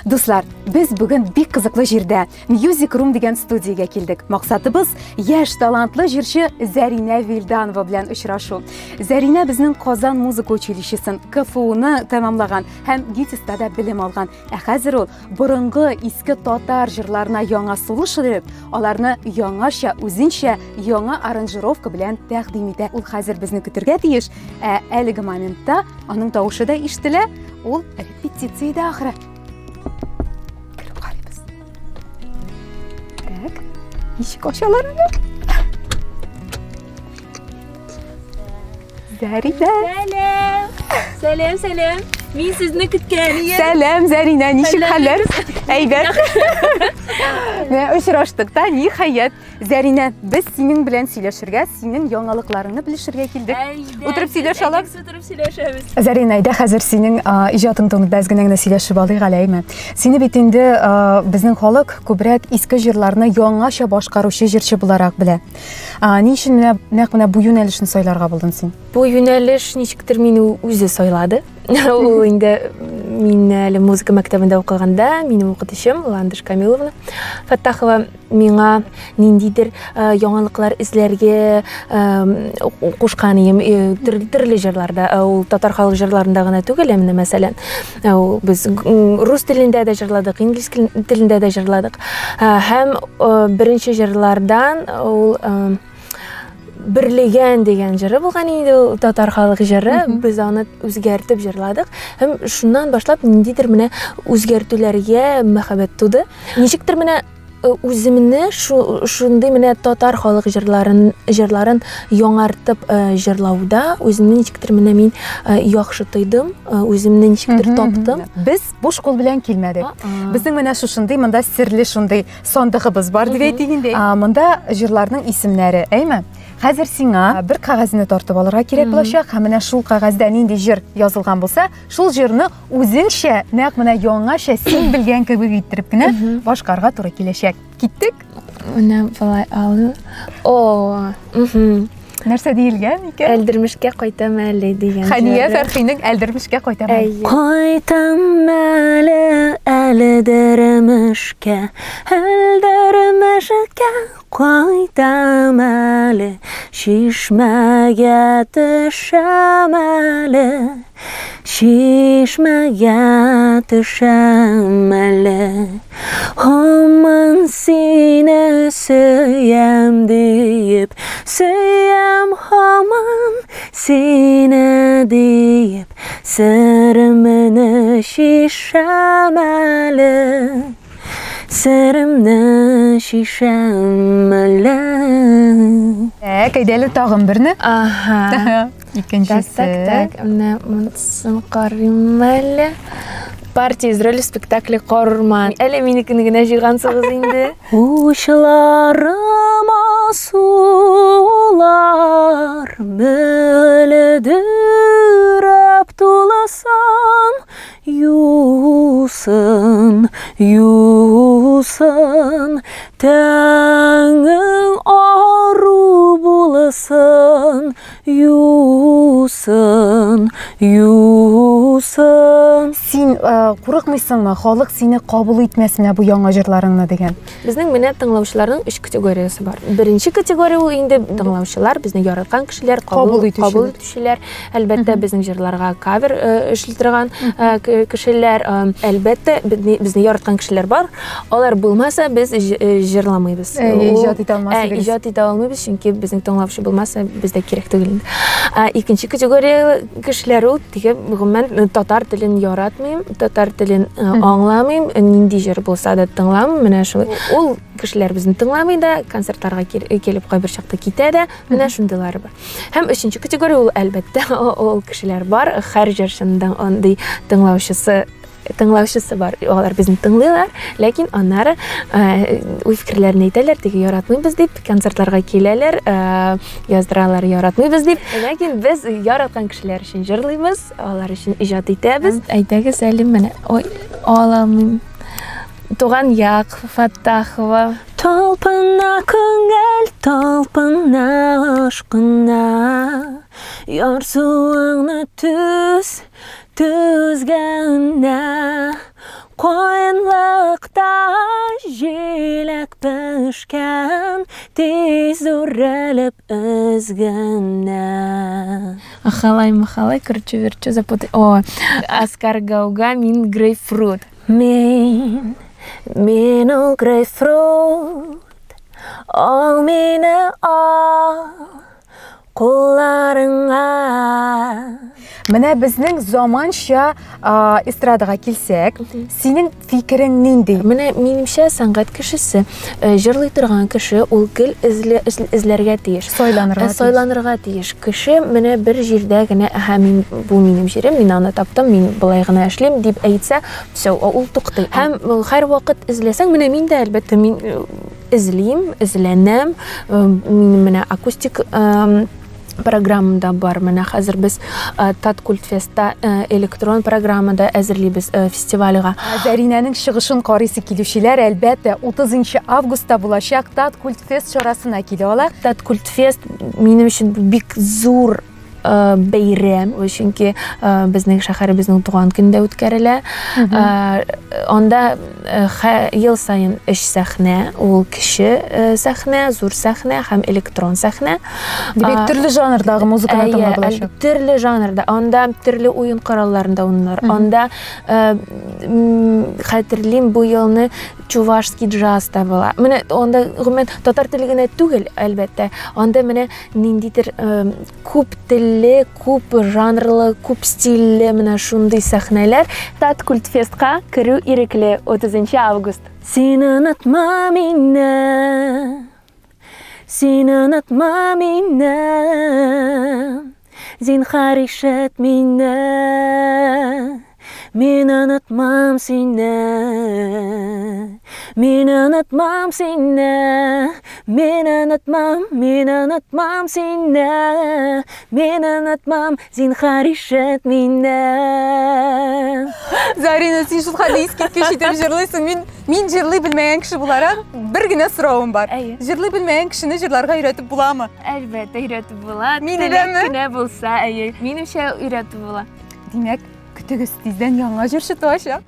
Дуслар, біз бүгін бик қызыклы жерде Music Room деген студияға келдік. Мақсатыбыз яш талантлы жыршы Зарина Вилданова белән очрашу. Зарина безнең Казан музыка училищесын КФУ-ны тәмамлаган һәм ГИТИСта да белем алган. Хәзер ул борынгы иске татар җырларына яңа сулыш биреп, аларны яңаша, үзенчә яңа аранжировка белән тәкъдим итә. Ул хәзер безне көтәргә тиеш. Әлеге моментта аның тавышы да ишетелә. Ул репетициядә ахыры. Кирип карыйбыз. Так, ишек ачалар инде. Зарина. Сәлем. Мин сезне көткән идем. Сәлем, Зарина, ничек хәлләр? Әйбәт. Менә очраштык та, ниһаять. Зарина, без синең белән сөйләшергә, синең яңалыкларыңны белешергә килдек. Утырып сөйләшәләр. Утырып сөйләшәбез. Зарина, әйдә хәзер синең иҗатың турында бәз генә сөйләшеп алыйк әле. Сине бит инде безнең халык күбрәк иске җырларны яңаша башкаручы җырчы буларак белә. Ни өчен менә бу юнәлешне сайларга булдың син? Бу юнәлеш ничектер мине үзе сайлады. Ул инде мин әле музыка мәктәбендә укыганда, минем укытучым Ландыш Камиловна Фаттахова миңа ниндидер яңалыклар эзләргә кушкан идем, төрле җырларда. Ул татар халык җырларында гына түгел, мәсәлән, без рус телендә дә җырладык, инглиз телендә дә җырладык. Һәм беренче җырлардан ул Берлеген деген җыры булган иде, татар халык җыры. Без аны үзгәртеп җырладык. Һәм шуннан башлап ниндидер менә үзгәртүләргә мәхәббәт туды. Ничектер менә үземне шундый менә татар халык җырларын яңартып җырлауда үземне ничектер менә мин яхшы тойдым, үземне ничектер таптым. Без буш кул белән килмәдек. Безнең менә шушындый монда серле шундый сандыгыбыз бар дип әйтик инде. Монда җырларның исемнәре, әйме? Хәзер сиңа бер кагазны тартып алырга кирәк булачак. Һәм менә шул кагазда нинди җыр язылган булса, шул җырны үзеңчә, нәкъ менә яңаша син белгән кебек иттереп кенә башкарга туры киләчәк. Киттек? Менә булай алды. Нәрсә диелгән икән? Әлдермешкә кайтам әле дигән. Хәния Фәрхинең Әлдермешкә кайтам әле. Кайтам әле әлдермешкә, кайтам әле, шишмәгә төшәм әле, Һаман сине сөям диеп, сөям һаман сине диеп, сырымны шишәм әле, сырымны шишәм әле. Әйдәле тагын берне. Икенчесе. Так, менә монысын карыйм әле. Партия Израиль спектакле Корман. Әле минекене генә җыйгансыгыз инде. Учларым асулар, мөлдерәп тулысын, юсын, тәңең ару булысын, юсын. Син курыкмыйсыңмы, халык сине кабул итмәсенә бу яңа җырларыңны дигән? Безнең менә тыңлаучыларның 3 категориясе бар. Беренче категория ул инде тыңлаучылар, безне яраткан кешеләр, кабул итүчеләр. Әлбәттә, безнең җырларга кавер эшләтергән кешеләр, әлбәттә, безне яраткан кешеләр бар. Алар булмаса, без җырламыйбыз. Иҗат итә алмассыз. Иҗат итә алмыйбыз, чөнки безнең тыңлаучы булмаса, бездә кирәк түгел. Икенче категория кешеләр ул гомумән татар телен яратмыйм, татар телен аңламыйм, нинди җыр булса да тыңламыйм. Менә шул ул кешеләр безне тыңламый да, концертларга килеп кайбер чакта китә дә, менә шундыйлар бар. Һәм өченче категория ул әлбәттә ул кешеләр бар, һәр җырчының андый тыңлаучысы бар. Алар безне тыңлыйлар, ләкин аннары үз фикерләрен әйтәләр, теге яратмыйбыз дип, концертларга киләләр, яздыралар яратмыйбыз дип. Ләкин без яраткан кешеләр өчен җырлыйбыз, алар өчен иҗат итәбез. Әйтәгез әле менә, аламыйм. Туган як Фаттахова. Талпына күңел, талпына ашкына, ярсуыңны түзгәнә, Қойынлықта желек пішкен, тез үріліп үзгінне. Ахалай, короче, запутай. О, Оскар Гауга, мен грейпфрут. Мен ол грейпфрут, ол мені қоларыңа. Менә безнең заманча эстрадаға келсек, синең фикерең нинди? Менә минемчә сәнгать кешесе, җырлый торган кеше ул гел эзләргә тиеш, сайланырга тиеш. Кеше менә бер җирдә генә, мин бу минем җирем, мин аны таптым, мин булай гына эшлим дип әйтсә, всё, ул туктый. Һәм һәрвакыт эзләсәң, менә мин дә әлбәттә мин эзләнәм, мин менә акустик программада бар. Менә хәзер без Таткультфестта электрон программада әзерлибез фестивальгә. Зәринәнең чыгышын карыйсы килүчеләр әлбәттә 30 августта булачак Таткультфест чарасына килә алар. Таткультфест минем өчен бик зур бәйрәм, чөнки безнең шәһәребезнең туган көндә үткәрелә. Анда ел сайын 3 сәхнә, ул кеше сәхнә, зур сәхнә һәм электрон сәхнә. Димәк, төрле жанрдагы музыканы тыңлап төрле жанрда. Анда төрле уен коралларында уйнар. Анда хәтерлим бу елны чувашский джаз та була. Менә анда гомумән татар теле генә түгел, әлбәттә. Анда менә ниндидер күп телле, күп жанрлы, күп стильле менә шундый сәхнәләр. Таткультфестка керү ирекле 30 август. Сине онытма мине, зинһар ишет мине. Мин онытмам сине, мин онытмам сине, мин онытмам сине, мин онытмам, зинһар ишет мине. Зарина, син шул хәлне искиткеч итеп җырлыйсың. Мин җырлый белмәгән кеше буларак бер генә соравым бар. Җырлый белмәгән кешене җырларга өйрәтеп буламы? Әлбәттә, өйрәтеп була. Теләк кенә булса, минемчә өйрәтеп була. Димәк, көтегез, тиздән яңа җырчы туачак.